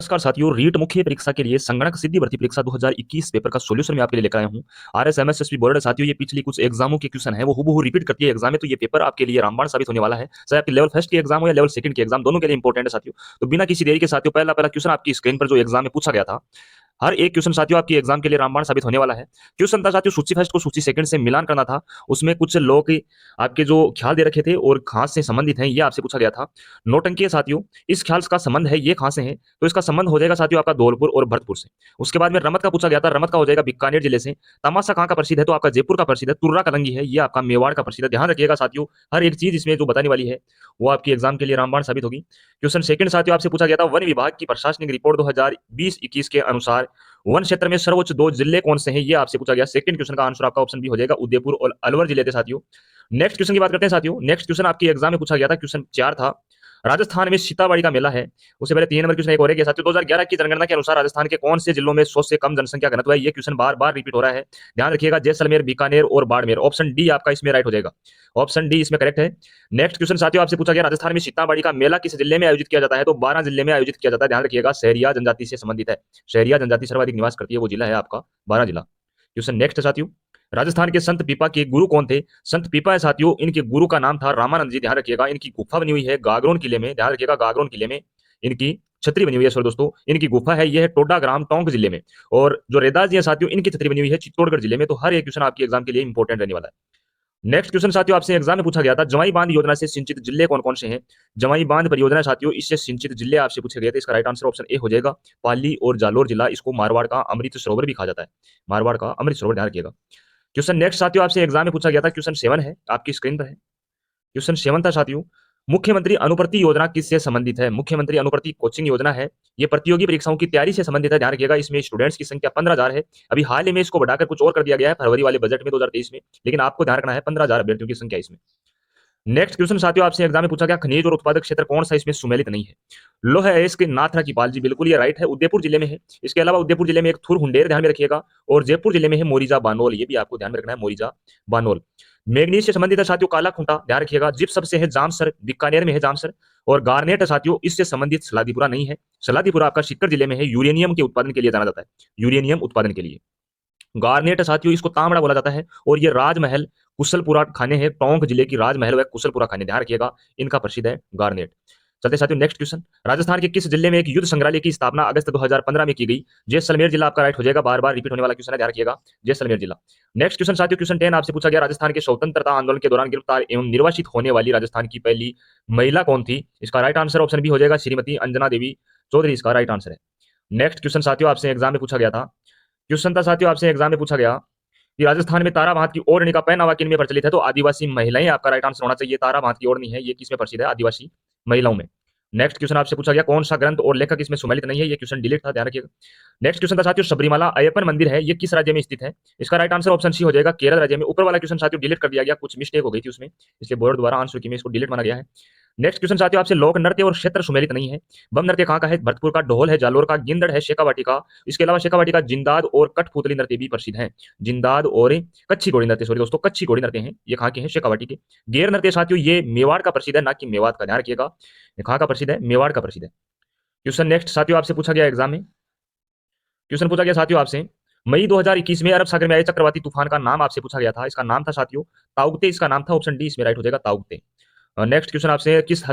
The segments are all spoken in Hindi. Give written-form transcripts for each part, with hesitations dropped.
नमस्कार साथियों, रीट मुख्य परीक्षा के लिए संगणक सिद्धि भर्ती परीक्षा 2021 पेपर का सॉल्यूशन मैं आपके लिए लेकर आया हूं। आरएसएमएसएसबी बोर्ड साथियों, ये पिछली कुछ एग्जामों के क्वेश्चन है वो हूबहू रिपीट करती है एग्जाम में, तो ये पेपर आपके लिए रामबाण साबित होने वाला है। चाहे आपके लेवल फर्स्ट की एग्जाम हो या लेवल सेकंड की एग्जाम, दोनों के लिए इंपॉर्टेंट है साथियों। तो बिना किसी देरी के साथियों, पहला पहला क्वेश्चन आपकी स्क्रीन पर जो एग्जाम में पूछा गया था, हर एक क्वेश्चन साथियों आपकी एग्जाम के लिए रामबाण साबित होने वाला है। क्वेश्चन था साथियों, सूची फर्स्ट को सूची सेकंड से मिलान करना था। उसमें कुछ लोग आपके जो ख्याल दे रखे थे और कहां से संबंधित हैं ये आपसे पूछा गया था। नौटंकी है साथियों, इस ख्याल का संबंध है ये कहां से है, तो इसका संबंध हो जाएगा साथियों आपका धौलपुर और भरतपुर से। उसके बाद में रमत का पूछा गया था, रमत का हो जाएगा बीकानेर जिले से। तमाशा कहां का प्रसिद्ध है, तो आपका जयपुर का प्रसिद्ध है। तुर्रा कलंगी है, ये आपका मेवाड़ का प्रसिद्ध है। ध्यान रखिएगा साथियों, हर एक चीज इसमें जो बताने वाली है वो आपकी एग्जाम के लिए रामबाण साबित होगी। क्वेश्चन सेकंड साथियों आपसे पूछा गया था, वन विभाग की प्रशासनिक रिपोर्ट 2020-21 के अनुसार वन क्षेत्र में सर्वोच्च दो जिले कौन से हैं, ये आपसे पूछा गया। सेकंड क्वेश्चन का आंसर आपका ऑप्शन बी हो जाएगा, उदयपुर और अलवर जिले थे साथियों। नेक्स्ट क्वेश्चन की बात करते हैं साथियों। नेक्स्ट क्वेश्चन आपकी एग्जाम में पूछा गया था, क्वेश्चन 4 था, राजस्थान में सीताबाड़ी का मेला है। उससे पहले 3 नंबर क्वेश्चन एक और है साथियों, 2011 की जनगणना के अनुसार राजस्थान के कौन से जिलों में 100 से कम जनसंख्या घनत्व है, ये क्वेश्चन बार बार रिपीट हो रहा है। ध्यान रखिएगा, जैसलमेर, बीकानेर और बाड़मेर। ऑप्शन डी आपका इसमें राइट हो जाएगा, ऑप्शन डी इसमें करेक्ट है। नेक्स्ट क्वेश्चन साथियों आपसे पूछा गया, राजस्थान में सीताबाड़ी का मेला किस जिले में आयोजित किया जाता है, तो 12 जिले में आयोजित किया जाता है। ध्यान रखिएगा, शहरिया जनजाति से संबंधित है। शहरिया जनजाति सर्वाधिक निवास करती है, वो जिला है आपका 12 जिला। क्वेश्चन नेक्स्ट साथियों, राजस्थान के संत पीपा के गुरु कौन थे, संत पीपा है साथियों, इनके गुरु का नाम था रामानंद जी। ध्यान रखिएगा, इनकी गुफा बनी हुई है गागरोन किले में। ध्यान रखिएगा, गागरोन किले में इनकी छतरी बनी हुई है। सॉरी दोस्तों, इनकी गुफा है, यह है टोडा ग्राम टोंक जिले में। और जो रेदास जी है साथियों, इनकी छतरी बनी हुई है चित्तौड़गढ़ जिले में। तो हर एक क्वेश्चन आपकी एग्जाम के लिए इंपॉर्टेंट रहने वाला है। नेक्स्ट क्वेश्चन साथियों आपसे एग्जाम में पूछा गया था, जवाई बांध योजना से सिंचित जिले कौन कौन से हैं। जवाई बांध परियोजना साथियों, इससे सिंचित जिले आपसे पूछे गए थे। इसका राइट आंसर ऑप्शन ए हो जाएगा, पाली और जालोर जिला। इसको मारवाड़ का अमृत सरोवर भी कहा जाता है, मारवाड़ का अमृत सरोवर। ध्यान रखिएगा। क्वेश्चन नेक्स्ट साथियों आपसे एग्जाम में पूछा गया था, क्वेश्चन 7 है, आपकी स्क्रीन पर है। क्वेश्चन 7 था साथियों, मुख्यमंत्री अनुप्रति योजना किससे संबंधित है। मुख्यमंत्री अनुप्रति कोचिंग योजना है, ये प्रतियोगी परीक्षाओं की तैयारी से संबंधित है। ध्यान रखिएगा, इसमें स्टूडेंट्स की संख्या 15,000 है। अभी हाल ही में इसको बढ़ाकर कुछ और कर दिया गया है फरवरी वाले बजट में 2023 में, लेकिन आपको ध्यान रखना है 15,000 अभ्यर्थियों की संख्या इसमें। नेक्स्ट क्वेश्चन साथियों आपसे एग्जाम में पूछा गया, खनिज और उत्पादक क्षेत्र कौन सा इसमें सुमेलित नहीं है। लोह है इसके नाथरा की पाल जी, बिल्कुल ये राइट है, उदयपुर जिले में है। इसके अलावा उदयपुर जिले में एक थुर हुंडेर, ध्यान में रखिएगा, और जयपुर जिले में है मोरिजा बानोल, ये भी आपको ध्यान में रखना है, मोरिजा बानोल। मैग्नीज से संबंधित है साथियों काला खूंटा, ध्यान रखिएगा। जिप्सम से है जामसर, बीकानेर में है जामसर। और गार्नेट है साथियों, इससे संबंधित सलादीपुरा नहीं है। सलादीपुरा आपका सीकर जिले में है, यूरेनियम के उत्पादन के लिए जाना जाता है, यूरेनियम उत्पादन के लिए। गार्नेट साथियों, इसको तांबड़ा बोला जाता है। और ये राजमहल कुशलपुरा खाने हैं, टोंक जिले की राजमहल व कुशलपुरा खाने, ध्यान रखिएगा, इनका प्रसिद्ध है गार्नेट। चलते साथियों नेक्स्ट क्वेश्चन, राजस्थान के किस जिले में एक युद्ध संग्रहालय की स्थापना अगस्त 2015 में की गई। जैसलमेर जिला आपका राइट हो जाएगा, बार बार रिपीट होने वाला क्वेश्चन है, ध्यान रखिएगा, जैसलमेर जिला। नेक्स्ट क्वेश्चन साथियों, क्वेश्चन 10 आपसे पूछा गया, राजस्थान के स्वतंत्रता आंदोलन के दौरान गिरफ्तार एवं निर्वासित होने वाली राजस्थान की पहली महिला कौन थी। इसका राइट आंसर ऑप्शन बी हो जाएगा, श्रीमती अंजना देवी चौधरी, इसका राइट आंसर है। नेक्स्ट क्वेश्चन साथियों आपसे एग्जाम में पूछा गया था, क्वेश्चन था साथियों आपसे एग्जाम में पूछा गया कि राजस्थान में तारा भात की ओढ़नी का पहनावा किन में प्रचलित है, तो आदिवासी महिलाएं आपका राइट आंसर होना चाहिए। तारा भात की ओढ़नी है, ये किसमें प्रसिद्ध है, आदिवासी महिलाओं में। नेक्स्ट क्वेश्चन आपसे पूछा गया, कौन सा ग्रंथ और लेखक इसमें सुमेलित नहीं है, ये क्वेश्चन डिलीट था, ध्यान रखिएगा। नेक्स्ट क्वेश्चन था साथियों, सबरीमाला अय्यप्पन मंदिर है, ये किस राज्य में स्थित है। इसका राइट आंसर ऑप्शन सी हो जाएगा, केरल राज्य में। ऊपर वाला क्वेश्चन साथियों डिलीट कर दिया गया, कुछ मिस्टेक हो गई थी उसमें, इसलिए बोर्ड द्वारा आंसर की में इसको डिलीट माना गया है। नेक्स्ट क्वेश्चन साथियों आपसे, लोक नृत्य और क्षेत्र सुमेलित नहीं है। बम नृत्य कहाँ का है, भरतपुर का। ढोल है जालोर का। गिंदड़ है शेखावाटी का। इसके अलावा शेखावाटी का जिंदाद और कठपुतली नृत्य भी प्रसिद्ध है। जिंदाद और कच्छी घोड़ी नृत्य, सॉरी दोस्तों, कच्छी घोड़ी नृत्य हैं, ये कहाँ के हैं, शेखावाटी के। गेर नृत्य साथियों, ये मेवाड़ का प्रसिद्ध है, ना कि मेवात का, ध्यान रखिएगा, ये कहाँ का प्रसिद्ध है, मेवाड़ का प्रसिद्ध है। क्वेश्चन नेक्स्ट साथियों आपसे पूछा गया एग्जाम में, क्वेश्चन पूछा गया साथियों आपसे, मई 2021 में अरब सागर में आए चक्रवाती तूफान का नाम आपसे पूछा गया था। इसका नाम था साथियों ताउगते, इसका नाम था, ऑप्शन डी इसमें राइट हो जाएगा, ताउगते। नेक्स्ट क्वेश्चन आपसे, किस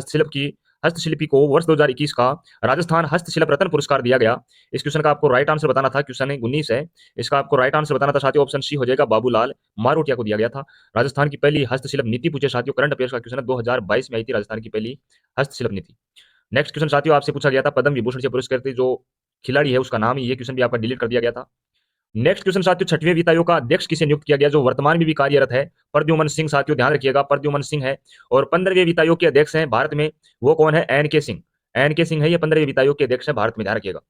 हस्तशिल्पी को वर्ष 2021 का राजस्थान हस्तशिल्प रत्न पुरस्कार दिया गया। इस क्वेश्चन का आपको राइट आंसर बताना था, क्वेश्चन 19 है, इसका आपको राइट आंसर बताना था साथियों, ऑप्शन सी हो जाएगा, बाबूलाल मारोटिया को दिया गया था। राजस्थान की पहली हस्तशिल्प नीति पूछे साथियों, करंट अफेयर्स का क्वेश्चन है, 2022 में आई थी राजस्थान की पहली हस्तशिल्प नीति। नेक्स्ट क्वेश्चन साथियों आपसे पूछा गया था, पद्म विभूषण से पुरस्कृत जो खिलाड़ी है उसका नाम, ये क्वेश्चन भी आपका डिलीट कर दिया गया था। नेक्स्ट क्वेश्चन साथियों, 6वें वित्त आयोग का अध्यक्ष किसे नियुक्त किया गया, जो वर्तमान में भी कार्यरत है, प्रद्युमन सिंह साथियों, ध्यान रखिएगा, प्रद्युमन सिंह है। और 15वें वित्त आयोग के अध्यक्ष हैं भारत में, वो कौन है, एन के सिंह, एन के सिंह है, ये 15वें वित्त आयोग के अध्यक्ष है भारत में, ध्यान रखिएगा।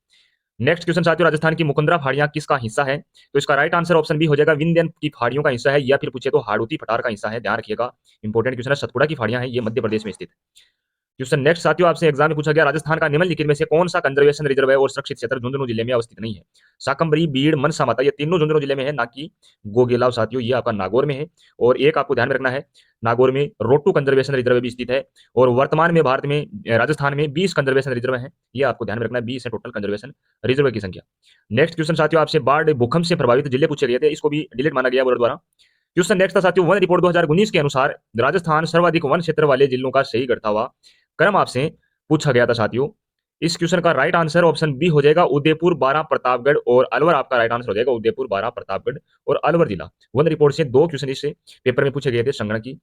नेक्स्ट क्वेश्चन साथियों, राजस्थान की मुकुंदरा पहाड़ियां किसका हिस्सा है, तो इसका राइट आंसर ऑप्शन बी हो जाएगा, विंध्यन की पहाड़ियों का हिस्सा है, या फिर पूछे तो हाड़ूती पठार का हिस्सा है, ध्यान रखिएगा, इंपॉर्टेंट क्वेश्चन है। सतपुड़ा की पहाड़ियां हैं, ये मध्य प्रदेश में स्थित है। क्वेश्चन नेक्स्ट साथियों आपसे एग्जाम में पूछा गया, राजस्थान का निम्नलिखित में से कौन सा कंजर्वेशन रिजर्व है और सुरक्षित क्षेत्र झुंझुनू जिले में अवस्थित नहीं है? शाकंभरी, बीड़, मनसा माता, ये तीनों झुंझुनू जिले में है, ना कि गोगेलाव साथियों, ये आपका नागौर में है। और एक आपको ध्यान में रखना है, नागौर में रोटू कंजर्वेशन रिजर्व भी स्थित है। और वर्तमान में भारत में राजस्थान में 20 कंजर्वेशन रिजर्व है, ये आपको ध्यान में रखना है, 20 है टोटल कंजर्वेशन रिजर्व की संख्या। नेक्स्ट क्वेश्चन साथियों आपसे बाढ़ भूकंप से प्रभावित जिले पूछे गए थे, इसको भी डिलीट माना गया बोर्ड द्वारा। क्वेश्चन नेक्स्ट था साथियों, वन रिपोर्ट 2019 के अनुसार राजस्थान सर्वाधिक वन क्षेत्र वाले जिलों का सही घटता हुआ क्रम आपसे पूछा गया था साथियों। इस क्वेश्चन का राइट आंसर ऑप्शन बी हो जाएगा, उदयपुर, बारां, प्रतापगढ़ और अलवर आपका राइट आंसर हो जाएगा, उदयपुर, बारां, प्रतापगढ़ और अलवर जिला। वन रिपोर्ट से दो क्वेश्चन इस पेपर में पूछे गए थे संगणक की।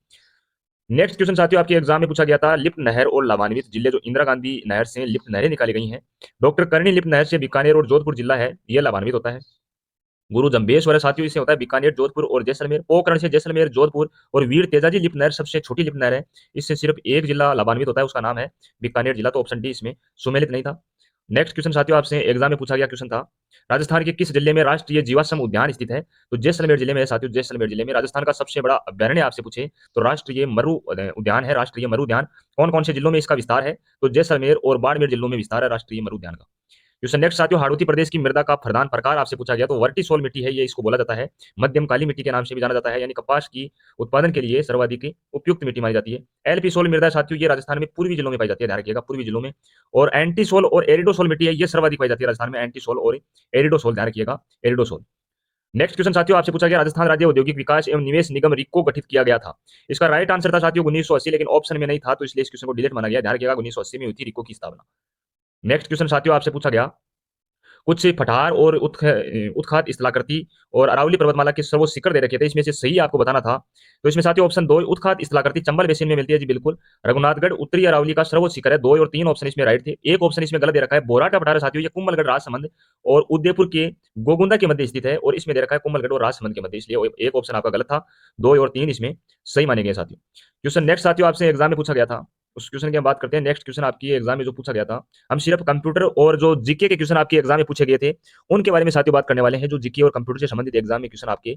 नेक्स्ट क्वेश्चन साथियों आपके एग्जाम में पूछा गया था, लिप्त नहर और लाभान्वित जिले, जो इंदिरा गांधी नहर से लिप्त नहरें निकाली गई हैं। डॉक्टर करणी लिप्त नहर से बीकानेर और जोधपुर जिला है, यह लाभान्वित होता है। गुरु जम्बेश्वर साथियों इसे होता है बीकानेर, जोधपुर और जैसलमेर। पोखरण से जैसलमेर, जोधपुर और वीर तेजाजी लिप्त नहर सबसे छोटी लिप्त नहर है, इससे सिर्फ एक जिला लाभान्वित होता है, उसका नाम है बीकानेर जिला, तो ऑप्शन डी इसमें सुमेलित नहीं था। नेक्स्ट क्वेश्चन साथियों आपसे एग्जाम में पूछा गया क्वेश्चन था, राजस्थान के किस जिले में राष्ट्रीय जीवाश्म उद्यान स्थित है? तो जैसलमेर जिले में है साथियों, जैसलमेर जिले में। राजस्थान का सबसे बड़ा अभ्यारण्य आपसे पूछे तो राष्ट्रीय मरु उद्यान है, राष्ट्रीय मरु उद्यान। कौन कौन से जिलों में इसका विस्तार है? तो जैसलमेर और बाड़मेर जिलों में विस्तार है राष्ट्रीय मरु उद्यान का। क्वेश्चन नेक्स्ट साथियों, हाड़ौती प्रदेश की मृदा का प्रधान प्रकार आपसे पूछा गया, तो वर्टिसोल मिट्टी है, ये इसको बोला जाता है। मध्यम काली मिट्टी के नाम से भी जाना जाता है, यानी कपास की उत्पादन के लिए सर्वाधिक उपयुक्त मिट्टी मानी जाती है। एलपी सोल मृदा साथियों, ये राजस्थान में पूर्वी जिलों में पाई जाती है, ध्यान रखिएगा पूर्वी जिलों में। और एंटीसोल और एरिडोसोल मिट्टी है, ये सर्वाधिक पाई जाती है राजस्थान में, एंटीसोल और एरिडोसोल, ध्यान रखिएगा एरिडोसोल। नेक्स्ट क्वेश्चन साथियों आपसे पूछा गया, राजस्थान राज्य औद्योगिक विकास एवं निवेश निगम रिको गठित किया गया था। इसका राइट आंसर था साथियों 1980, लेकिन ऑप्शन में नहीं था, तो इसलिए इस क्वेश्चन को डिलीट माना गया, ध्यान रखिएगा 1980 में हुई थी रिको की स्थापना। नेक्स्ट क्वेश्चन साथियों आपसे पूछा गया, कुछ पठार और उत्खात स्थलाकृति और अरावली पर्वतमाला के सर्वोच्च शिखर दे रखे थे, इसमें से सही आपको बताना था। तो इसमें साथियों ऑप्शन दो, उत्खात स्थलाकृति चंबल बेसिन में मिलती है जी बिल्कुल। रघुनाथगढ़ उत्तरी अरावली का सर्वोच्च शिखर है, 2 और 3 ऑप्शन इसमें राइट थे। एक ऑप्शन इसमें गलत दे रखा है, बोराटा पठार साथियों, ये कुंभलगढ़ राजसमंद और उदयपुर के गोगुंदा के मध्य स्थित है, और इसमें दे रखा है कुंभलगढ़ और राजसमंद के मध्य, इसलिए एक ऑप्शन आपका गलत था। 2 और 3 इसमें सही माने गए साथियों। क्वेश्चन नेक्स्ट साथियों आपसे एग्जाम में पूछा गया था, उस क्वेश्चन की हम बात करते हैं। नेक्स्ट क्वेश्चन आपकी एग्जाम में जो पूछा गया था, हम सिर्फ कंप्यूटर और जो जीके के क्वेश्चन आपके एग्जाम में पूछे गए थे उनके बारे में साथियों बात करने वाले हैं। जो जीके और कंप्यूटर से संबंधित एग्जाम में क्वेश्चन आपके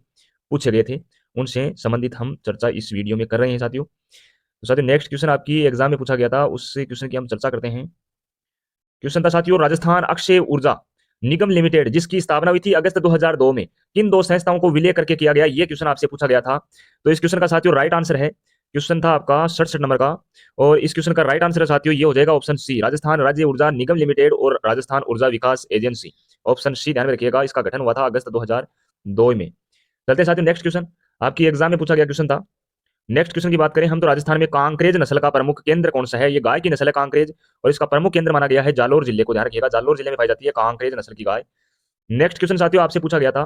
पूछे गए थे उनसे संबंधित हम चर्चा इस वीडियो में कर रहे हैं साथियों। तो साथियों नेक्स्ट क्वेश्चन आपकी एग्जाम में पूछा गया था, उससे क्वेश्चन की हम चर्चा करते हैं। क्वेश्चन था साथियों, राजस्थान अक्षय ऊर्जा निगम लिमिटेड जिसकी स्थापना हुई थी अगस्त 2002 में, किन दो संस्थाओं को विलय करके किया गया, ये क्वेश्चन आपसे पूछा गया था। तो इस क्वेश्चन का साथियों राइट आंसर है, क्वेश्चन था आपका 67 नंबर का, और इस क्वेश्चन का राइट आंसर है साथियों ये हो जाएगा ऑप्शन सी, राजस्थान राज्य ऊर्जा निगम लिमिटेड और राजस्थान ऊर्जा विकास एजेंसी। ऑप्शन सी ध्यान में रखिएगा, इसका गठन हुआ था अगस्त 2002 में। चलते हैं साथियों नेक्स्ट क्वेश्चन, आपकी एग्जाम में पूछा गया क्वेश्चन था। नेक्स्ट क्वेश्चन की बात करें हम, तो राजस्थान में कांकरेज नस्ल का प्रमुख केंद्र कौन सा है? ये गाय की नस्ल है कांकरेज, और इसका प्रमुख केंद्र माना गया है जालोर जिले को, ध्यान रखिएगा जालोर जिले में पाई जाती है कांकरेज नस्ल की गाय। नेक्स्ट क्वेश्चन साथियों आपसे पूछा गया था,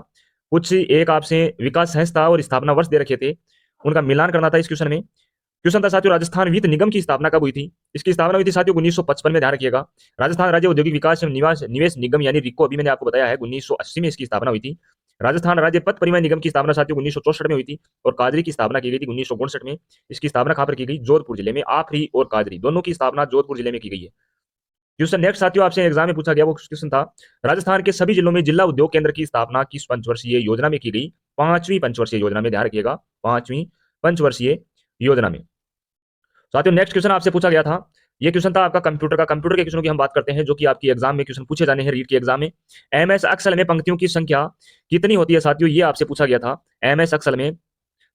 कुछ एक आपसे विकास संस्था और स्थापना वर्ष दे रखे थे, उनका मिलान करना था इस क्वेश्चन में। क्वेश्चन था साथियों, राजस्थान वित्त निगम की स्थापना कब हुई थी? इसकी स्थापना हुई थी साथियों 1955 में, ध्यान रखिएगा। राजस्थान राज्य औद्योगिक विकास एवं निवेश निगम यानी रिको, अभी मैंने आपको बताया है 1980 में इसकी स्थापना हुई थी। राजस्थान राज्य पथ परिवहन निगम की स्थापना साथियों 1964 में हुई थी, और काजरी की स्थापना की गई थी 1959 में। इसकी स्थापना कहां पर की गई? जोधपुर जिले में। आखरी और काजरी दोनों की स्थापना जोधपुर जिले में की गई है। क्वेश्चन नेक्स्ट साथियों आपसे एग्जाम में पूछा गया, वो क्वेश्चन था, राजस्थान के सभी जिलों में जिला उद्योग केंद्र की स्थापना किस पंचवर्षीय योजना में की गई? 5वीं पंचवर्षीय योजना में, ध्यान रखिएगा 5वीं पंचवर्षीय योजना में। साथियों नेक्स्ट क्वेश्चन आपसे पूछा गया था, ये क्वेश्चन था आपका कंप्यूटर का। कंप्यूटर के क्वेश्चन की हम बात करते हैं जो कि आपकी एग्जाम में क्वेश्चन पूछे जाने हैं रीट के एग्जाम में। एमएस एक्सेल में पंक्तियों की संख्या कितनी होती है साथियों? ये आपसे पूछा गया था। एमएस एक्सेल में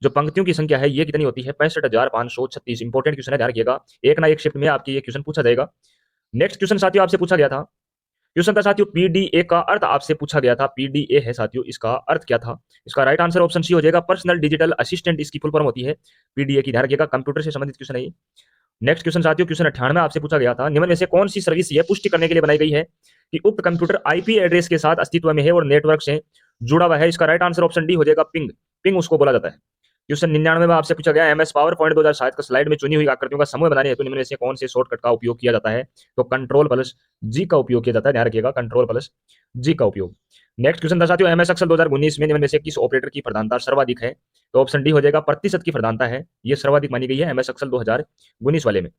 जो पंक्तियों की संख्या है ये कितनी होती है? 65,536। इंपॉर्टेंट क्वेश्चन है, ध्यान रखिएगा, एक ना एक शिफ्ट में आपकी ये क्वेश्चन पूछा जाएगा। नेक्स्ट क्वेश्चन साथियों आपसे पूछा गया था, क्वेश्चन था साथियों पीडीए का अर्थ आपसे पूछा गया था। पीडीए है साथियों, इसका अर्थ क्या था? इसका राइट आंसर ऑप्शन सी हो जाएगा, पर्सनल डिजिटल असिस्टेंट इसकी फुल फॉर्म होती है पीडीए की, ध्यान रखिएगा कंप्यूटर से संबंधित क्वेश्चन है ये। नेक्स्ट क्वेश्चन साथियों क्वेश्चन 98 आपसे पूछा गया था, निम्न में से कौन सी सर्विस यह पुष्टि करने के लिए बनाई गई है कि उक्त कंप्यूटर आईपी एड्रेस के साथ अस्तित्व में है और नेटवर्क से जुड़ा हुआ है? इसका राइट आंसर ऑप्शन डी हो जाएगा, पिंग। पिंग उसको बोला जाता है। क्वेश्चन 99 में आपसे पूछा गया, एमएस पावर पॉइंट 2007 का स्लाइड में चुनी हुई आकृतियों का समूह बनाने हेतु निम्न में से कौन से शॉर्टकट का उपयोग किया जाता है? तो कंट्रोल प्लस जी का उपयोग किया जाता है, ध्यान रखिएगा कंट्रोल प्लस जी का उपयोग। नेक्स्ट क्वेश्चन था साथियों, एमएस एक्सेल 2019 में निम्न में से किस ऑपरेटर की प्रधानता सर्वाधिक है? तो ऑप्शन डी हो जाएगा, प्रतिशत की प्रधानता है, ये सर्वाधिक मानी गई है एमएस एक्सेल 2019 वाले में।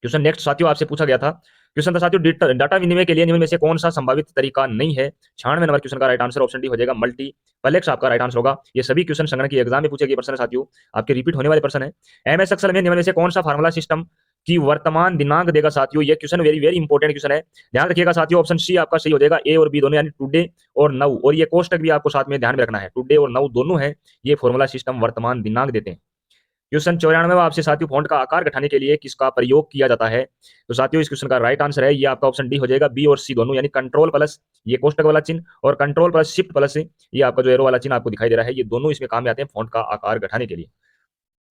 क्वेश्चन नेक्स्ट साथियों आपसे पूछा गया था, क्वेश्चन था साथियों, डाटा विनिमय के लिए निम्न में से कौन सा संभावित तरीका नहीं है? 96 नंबर क्वेश्चन का राइट आंसर ऑप्शन डी हो जाएगा, मल्टीप्लेक्स आपका राइट आंसर होगा। ये सभी क्वेश्चन संगणक की एग्जाम में पूछे गए प्रश्न है साथियों, आपके रिपीट होने वाले प्रश्न है। एमएस एक्सेल में निम्न में से कौन सा फार्मूला सिस्टम की वर्तमान दिनांक देगा साथियों। ये question very very important question है, ध्यान रखिएगा साथियों। ऑप्शन सी आपका सही हो जाएगा, ए और बी दोनों, यानी टुडे और नाउ। और ये कोष्टक भी आपको साथ में ध्यान में रखना है, टुडे और नाउ दोनों है, ये फॉर्मूला सिस्टम वर्तमान दिनांक देते हैं। क्वेश्चन 94 में आपसे साथियों, फॉन्ट का आकार घटाने के लिए किसका प्रयोग किया जाता है? तो साथियों इस क्वेश्चन का राइट आंसर है ये आपका ऑप्शन डी हो जाएगा, बी और सी दोनों, यानी कंट्रोल प्लस ये कोष्टक वाला चिन्ह और कंट्रोल प्लस शिफ्ट प्लस ये आपका जो एरो वाला चिन्ह आपको दिखाई दे रहा है, ये दोनों इसमें काम में आते हैं फॉन्ट का आकार घटाने के लिए।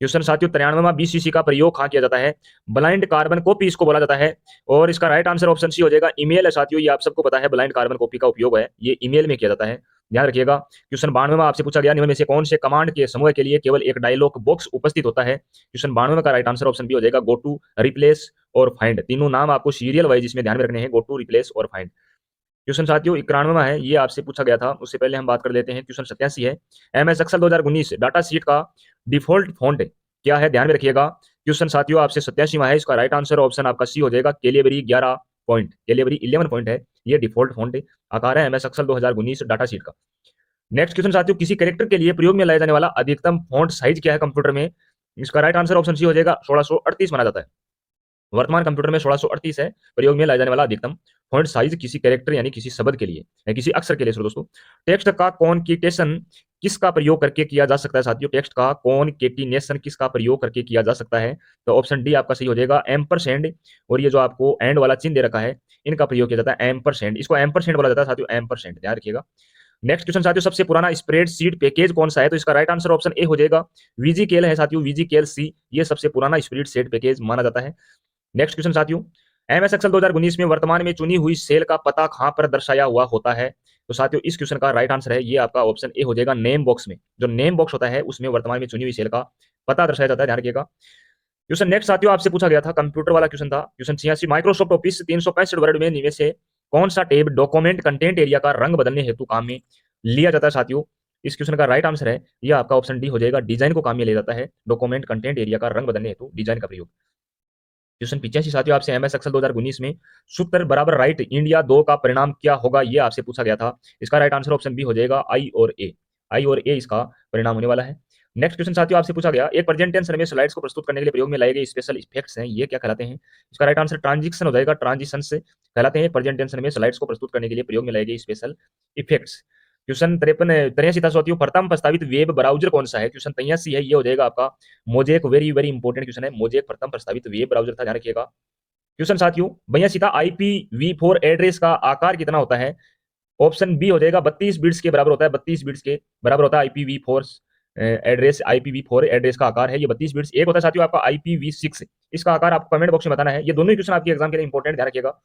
क्वेश्चन साथियों 93वां, बीसीसी का प्रयोग कहाँ किया जाता है? ब्लाइंड कार्बन कॉपी इसको बोला जाता है, और इसका राइट आंसर ऑप्शन सी हो जाएगा, ईमेल है साथियों। ये आप सबको पता है, ब्लाइंड कार्बन कॉपी का उपयोग है ये ईमेल में किया जाता है, ध्यान रखिएगा। क्वेश्चन 92 में आपसे पूछा गया, निम्न में से कौन से कमांड के समूह के लिए केवल एक डायलॉग बॉक्स उपस्थित होता है? क्वेश्चन 92 का राइट आंसर ऑप्शन बी हो जाएगा, गो टू, रिप्लेस और फाइंड। तीनों नाम आपको सीरियल वाइज इसमें ध्यान में रखने हैं, गो टू, रिप्लेस और फाइंड। क्वेश्चन साथियों 91वां है, ये आपसे पूछा गया था, उससे पहले हम बात कर लेते हैं। क्वेश्चन 87 है, एमएस एक्सेल 2019 डाटा शीट का डिफॉल्ट फॉन्ट क्या है? ध्यान में रखिएगा। क्वेश्चन साथियों आपसे 87वां है, इसका राइट आंसर ऑप्शन आपका सी हो जाएगा, कैलिबरी 11 पॉइंट, कैलिबरी 11 पॉइंट है, ये डिफॉल्ट फॉन्ट आकार है एमएस एक्सेल 2019 डाटा शीट का। नेक्स्ट क्वेश्चन साथियों, किसी कैरेक्टर के लिए प्रयोग में लाया जाने वाला अधिकतम फॉन्ट साइज क्या है कंप्यूटर में? इसका राइट आंसर ऑप्शन सी हो जाएगा, 1638 माना जाता है। वर्तमान कंप्यूटर में 1638 है प्रयोग में लाया जाने वाला अधिकतम फॉन्ट साइज किसी कैरेक्टर यानी किसी शब्द के लिए या किसी अक्षर के लिए। दोस्तों टेक्स्ट का कॉन्केटेशन किसका प्रयोग करके किया जा सकता है साथियों? टेक्स्ट का कॉन्केटिनेशन किसका प्रयोग करके किया जा सकता है? तो ऑप्शन डी आपका सही हो जाएगा, एम्परसेंड और ये जो आपको एंड वाला चिन्ह दे रखा है, इनका प्रयोग किया जाता है, एम्परसेंड, इसको एम्परसेंड बोला जाता है साथियों, एम्परसेंड, ध्यान रखिएगा। नेक्स्ट क्वेश्चन साथियों, सबसे पुराना स्प्रेडशीट पैकेज कौन सा है? तो इसका राइट आंसर ऑप्शन ए हो जाएगा, वीजीकेल है साथियों, वीजीकेल सी, ये सबसे पुराना स्प्रेडशीट पैकेज माना जाता है। नेक्स्ट क्वेश्चन साथियों, एमएस एक्सेल 2019 में वर्तमान में चुनी हुई सेल का पता कहां पर दर्शाया हुआ होता है? तो साथियों इस क्वेश्चन का राइट आंसर है ये आपका ऑप्शन ए हो जाएगा, नेम बॉक्स में, जो नेम बॉक्स होता है उसमें वर्तमान में चुनी हुई सेल का पता दर्शाया जाता है, ध्यान रखिएगा। क्वेश्चन नेक्स्ट साथियों आपसे पूछा गया था, कंप्यूटर वाला क्वेश्चन था, क्वेश्चन 86, माइक्रोसॉफ्ट ऑफिस 365 वर्ड में इनमें से कौन सा टैब डॉक्यूमेंट कंटेंट एरिया का रंग बदलने हेतु काम में लिया जाता है साथियों? इस क्वेश्चन का राइट आंसर है ये आपका ऑप्शन डी हो जाएगा, डिजाइन को काम में लिया जाता है, डॉक्यूमेंट कंटेंट एरिया का रंग बदलने हेतु डिजाइन का प्रयोग। क्वेश्चन 85 साथियों आपसे, एमएस एक्सेल 2019 में सूत्र बराबर राइट इंडिया 2 का परिणाम क्या होगा? ये आपसे पूछा गया था, इसका राइट आंसर ऑप्शन बी हो जाएगा, आई और ए, आई और ए इसका परिणाम होने वाला है। नेक्स्ट क्वेश्चन साथियों आपसे पूछा गया, एक प्रेजेंटेशन में स्लाइड्स को प्रस्तुत करने के लिए प्रयोग में लाए गए स्पेशल इफेक्ट्स हैं, ये क्या कहलाते हैं? इसका राइट आंसर ट्रांजिशन हो जाएगा, ट्रांजिशन से कहलाते हैं प्रेजेंटेशन में स्लाइड्स को प्रस्तुत करने के लिए प्रयोग में लाए गए स्पेशल इफेक्ट्स। क्वेश्चन 53 था साथियों, प्रथम प्रस्तावित वेब ब्राउजर कौन सा है? क्वेश्चन 83 है, ये हो जाएगा आपका mosaic, very very important question है, मोजेक प्रथम प्रस्तावित वेब ब्राउजर था, ध्यान रखिएगा। क्वेश्चन साथियों भैया सीता, IPv4 एड्रेस का आकार कितना होता है? ऑप्शन बी हो जाएगा, 32 बिट्स के बराबर होता है, 32 बिट्स के बराबर होता है IPv4 एड्रेस, IPv4 एड्रेस का आकार है ये 32 बिट्स। एक होता है साथियों आपका IPv6, इसका आकार आपको कमेंट बॉक्स में बताना है, ये दोनों ही क्वेश्चन आपके एग्जाम के लिए इंपॉर्टेंट, ध्यान रखिएगा।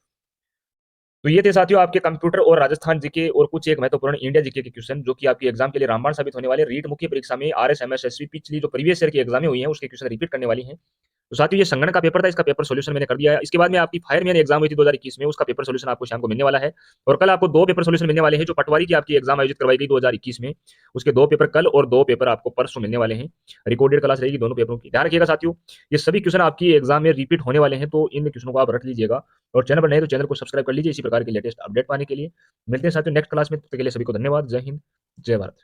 तो ये थे साथियों आपके कंप्यूटर और राजस्थान जीके और कुछ एक महत्वपूर्ण इंडिया जीके के क्वेश्चन, जो कि आपके एग्जाम के लिए रामबाण साबित होने वाले। रीट मुख्य परीक्षा में RSMSSB पिछली जो प्रीवियस ईयर की एग्जामें हुई हैं उसके क्वेश्चन रिपीट करने वाली हैं। तो साथियों ये संगणक का पेपर था, इसका पेपर सॉल्यूशन मैंने कर दिया है। इसके बाद में आपकी फायरमैन एग्जाम हुई थी 2021 में, उसका पेपर सॉल्यूशन आपको शाम को मिलने वाला है। और कल आपको 2 पेपर सॉल्यूशन मिलने वाले हैं, जो पटवारी की आपकी एग्जाम आयोजित करवाई गई 2021 में, उसके 2 पेपर कल और 2 पेपर आपको परसों मिलने वाले हैं। रिकॉर्डेड क्लास रहेगी दोनों पेपरों की, ध्यान रखिएगा साथियों। ये सभी क्वेश्चन आपकी एग्जाम में रिपीट होने वाले हैं, तो इन क्वेश्चनों को आप रट लीजिएगा। और चैनल पर नए तो चैनल को सब्सक्राइब कर लीजिए इसी प्रकार के लेटेस्ट अपडेट पाने के लिए। मिलते हैं साथियों नेक्स्ट क्लास में, तब तक के लिए सभी को धन्यवाद। जय हिंद, जय भारत।